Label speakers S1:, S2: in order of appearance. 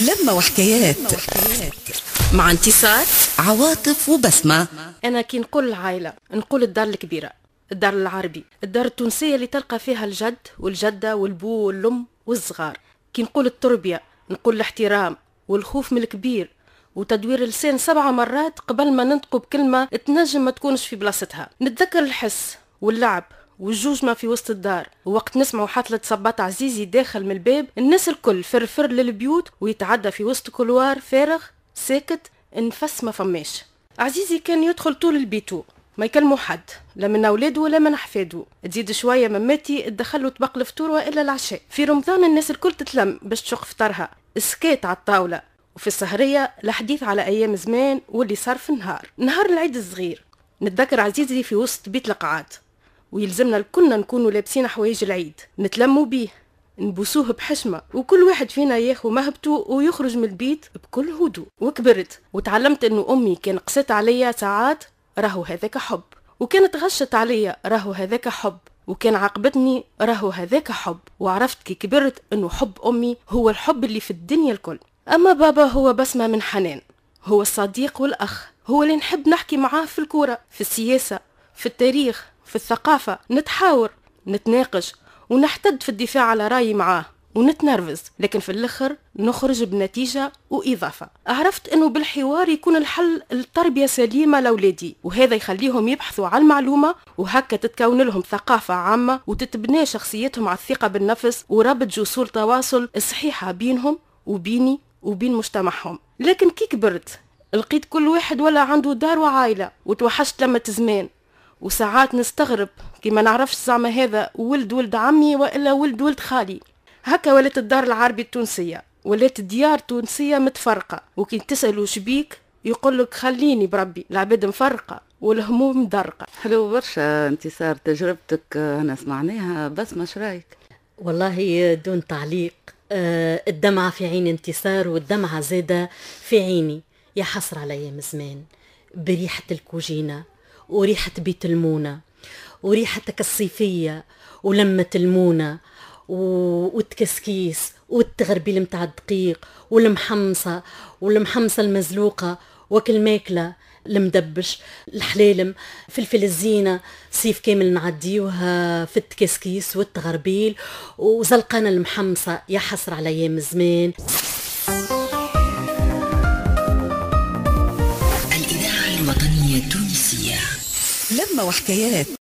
S1: لما وحكايات مع انتصار عواطف وبسمة.
S2: أنا كي نقول العائلة نقول الدار الكبيرة، الدار العربي، الدار التونسية اللي تلقى فيها الجد والجدة والبو والأم والصغار. كي نقول التربية نقول الاحترام والخوف من الكبير وتدوير اللسان 7 مرات قبل ما ننطقوا بكلمة تنجم ما تكونش في بلاصتها. نتذكر الحس واللعب والجوجمة في وسط الدار، ووقت نسمعوا حفلة صباط عزيزي داخل من الباب الناس الكل فرفر للبيوت ويتعدى في وسط كلوار فارغ ساكت نفس ما فماش. عزيزي كان يدخل طول البيتو ما يكلموا حد، لا من اولاده ولا من احفاده. تزيد شويه مماتي تدخلوا طبق الفطور والا العشاء. في رمضان الناس الكل تتلم باش تشق فطرها، سكات على الطاوله. وفي السهريه الحديث على ايام زمان واللي صار في نهار العيد الصغير. نتذكر عزيزي في وسط بيت القاعات ويلزمنا الكلنا نكونوا لابسين حوايج العيد، نتلموا بيه نبوسوه بحشمة، وكل واحد فينا ياخو مهبته ويخرج من البيت بكل هدوء. وكبرت وتعلمت انه امي كان قست عليا ساعات راهو هذاك حب، وكانت غشت عليا راهو هذاك حب، وكان عاقبتني راهو هذاك حب. وعرفت كي كبرت انه حب امي هو الحب اللي في الدنيا الكل. اما بابا هو بسمة من حنان، هو الصديق والاخ، هو اللي نحب نحكي معاه في الكورة، في السياسة، في التاريخ، في الثقافة. نتحاور نتناقش ونحتد في الدفاع على رأيي معاه ونتنرفز، لكن في الآخر نخرج بنتيجة وإضافة. عرفت أنه بالحوار يكون الحل التربية سليمة لأولادي، وهذا يخليهم يبحثوا عن المعلومة، وهكا تتكون لهم ثقافة عامة وتتبنى شخصيتهم على الثقة بالنفس وربط جسور تواصل صحيحة بينهم وبيني وبين مجتمعهم. لكن كي كبرت لقيت كل واحد ولا عنده دار وعائلة، وتوحشت لما زمان. وساعات نستغرب كي ما نعرفش زعما هذا ولد عمي وإلا ولد خالي. هكا ولات الدار العربي التونسية، ولات ديار تونسية متفرقة، وكي تسألوا شبيك يقولك خليني بربي، العباد مفرقة والهموم مدرقة.
S3: حلو برشا انتصار تجربتك، أنا سمعناها بس مش رايك؟
S4: والله دون تعليق، الدمعة في عين انتصار والدمعة زادة في عيني. يا حسر على أيام زمان بريحة الكوجينة وريحة بيت المونة وريحتك الصيفية ولمة المونة والتكسكيس والتغربيل متاع الدقيق والمحمصة المزلوقة وكل ماكلة المدبش الحلالم فلفل الزينة صيف كامل نعديوها في التكسكيس والتغربيل وزلقانة المحمصة. يا حسر على أيام زمان.
S1: الإذاعة الوطنية التونسية لما وحكايات.